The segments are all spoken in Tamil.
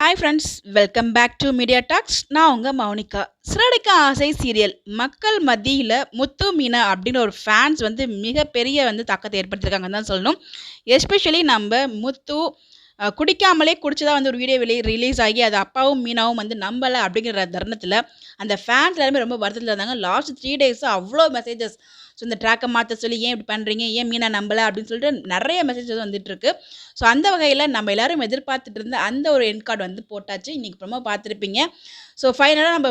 Hi friends, welcome back to media talks. நான் உங்கள் மௌனிகா. சிறடிக்க ஆசை சீரியல் மக்கள் மத்தியில் முத்து மீனா அப்படின்னு ஒரு ஃபேன்ஸ் மிகப்பெரிய தாக்கத்தை ஏற்படுத்தியிருக்காங்கன்னு தான் சொல்லணும். எஸ்பெஷலி நம்ம முத்து குடிக்காமலே குடிச்சதா ஒரு வீடியோ ரிலீஸ் ஆகி அது அப்பாவும் மீனாவும் நம்பலை அப்படிங்கிற தருணத்தில் அந்த ஃபேன்ஸ் எல்லாருமே ரொம்ப வருத்தத்தில் இருந்தாங்க. லாஸ்ட் 3 days அவ்வளோ மெசேஜஸ். ஸோ இந்த ட்ராக்கை மாற்ற சொல்லி ஏன் இப்படி பண்ணுறீங்க, ஏன் மீனா நம்பலை அப்படின்னு சொல்லிட்டு நிறைய மெசேஜஸ் வந்துட்டுருக்கு. ஸோ அந்த வகையில் நம்ம எல்லாரும் எதிர்பார்த்துட்டு இருந்த அந்த ஒரு எண்ட் கார்டு போட்டாச்சு. இன்றைக்கி ப்ரோமோ பார்த்துருப்பீங்க. ஸோ ஃபைனலாக நம்ம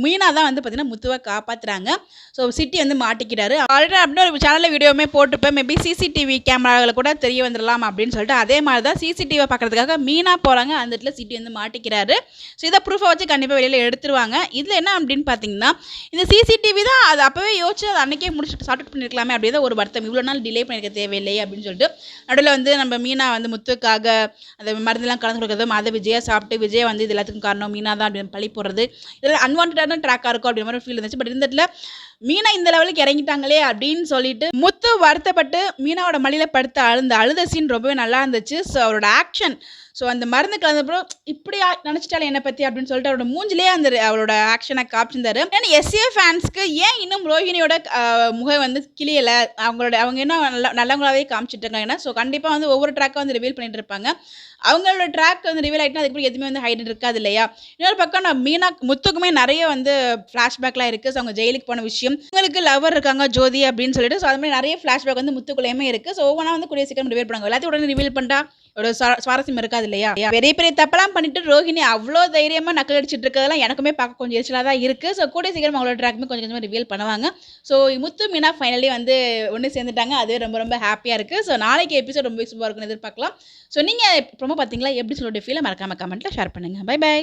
மீனா தான் பார்த்தீங்கன்னா முத்துவை காப்பாற்றுறாங்க. ஸோ சிட்டி மாட்டிக்கிறாரு. ஆல்ரெடி அப்படின்னு ஒரு சேனலில் வீடியோவுமே போட்டுப்பேன். மேபி சிசிடிவி கேமராவில் கூட தெரிய வந்துடலாம் அப்படின்னு சொல்லிட்டு அதே மாதிரி தான் சிசிடிவியை பார்க்குறதுக்காக மீனா போகிறாங்க. அந்த இடத்துல சிட்டி மாட்டிக்கிறாரு. ஸோ இதை ப்ரூஃபை வச்சு கண்டிப்பாக வெளியில் எடுத்துருவாங்க. இதில் என்ன அப்படின்னு பார்த்தீங்கன்னா, இந்த சிசிடிவி தான் அது அப்போவே யோசிச்சு அதை அன்றைக்கே முடிச்சுட்டு சார்ட் அவுட் பண்ணியிருக்கலாமே அப்படின்னு ஒரு வருத்தம். இவ்வளோ நாள் டிலே பண்ணியிருக்க தேவையில்லையே அப்படின்னு சொல்லிட்டு நடுவில் நம்ம மீனா முத்துக்காக அந்த மருந்தெல்லாம் கலந்து கொடுக்குறதும் அதை விஜயா சாப்பிட்டு விஜய் இது எல்லாத்துக்கும் காரணம் மீனா தான் அப்படின்னு பழி போடுறது, இதெல்லாம் அன்வான்டான ட்ராக்காக இருக்கும் அப்படின்ற மாதிரி ஃபீல் இருந்துச்சு. பட் இந்த இடத்துல மீனா இந்த லெவலுக்கு இறங்கிட்டாங்களே அப்படின்னு சொல்லிட்டு முத்து வருத்தப்பட்டு மீனாவோட மடியில் படுத்து அழுத சீன் ரொம்பவே நல்லா இருந்துச்சு. ஸோ அவரோட ஆக்ஷன், ஸோ அந்த மருந்து கலந்தப்பறம் இப்படி நினச்சிட்டாலே என்னை பற்றி அப்படின்னு சொல்லிட்டு அவரோட மூஞ்சிலே அவரோட ஆக்ஷனை காப்பிச்சிருந்தாரு. ஏன்னா எஸ்ஏ ஃபேன்ஸ்க்கு ஏன் இன்னும் ரோஹிணியோட முகம் கிளியலை, அவங்க இன்னும் நல்லவங்களாவே காமிச்சிட்டு இருக்காங்க. ஸோ கண்டிப்பாக ஒவ்வொரு ட்ராக்கை ரிவீல் பண்ணிட்டு இருப்பாங்க. அவங்களோட ட்ராக் ரிவீல் ஆகிட்டுனா அதுக்கு எதுவுமே ஹைட் இருக்காது இல்லையா. இன்னொரு பக்கம் நான் மீனா முத்துக்குமே நிறைய ஃப்ளாஷ்பேக்லாம் இருக்குது. ஸோ அவங்க ஜெயிலுக்கு போன விஷயம், உங்களுக்கு லவர் இருக்காங்க ஜோதி அப்படின்னு சொல்லிட்டு, ஸோ அது மாதிரி நிறைய ஃப்ளாஷ்பேக் முத்துக்குள்ளேயுமே இருக்குது. ஸோ ஒவ்வொன்றா கூடிய சீக்கிரம் ரிவீல் பண்ணுவாங்க. எல்லாத்தையும் உடனே ரிவீல் பண்ணிட்டா ஒரு சுவாரஸ்யம் இருக்காது இல்லையா. பெரிய பெரிய தப்பெல்லாம் பண்ணிட்டு ரோஹிணி அவ்வளோ தைரியமாக நக்கல் அடிச்சுட்டு இருக்கிறதெல்லாம் எனக்குமே பார்க்க கொஞ்சம் எரிச்சலாக தான் இருக்குது. ஸோ கூட சீக்கிரம் அவங்களோட ட்ராக்குமே கொஞ்சம் கொஞ்சமாக ரிவீல் பண்ணுவாங்க. ஸோ முத்து மீனா ஃபைனலி ஒன்று சேர்ந்துட்டாங்க. அதுவே ரொம்ப ரொம்ப ஹாப்பியாக இருக்குது. ஸோ நாளைக்கு எபிசோட் ரொம்ப சூப்பராக இருக்குன்னு எதிர்பார்க்கலாம். ஸோ நீங்கள் ப்ரோமோ பார்த்தீங்களா, எப்படி சொல்லுடைய ஃபீலை மறக்காமல் கமெண்ட்டில் ஷேர் பண்ணுங்கள். Bye by.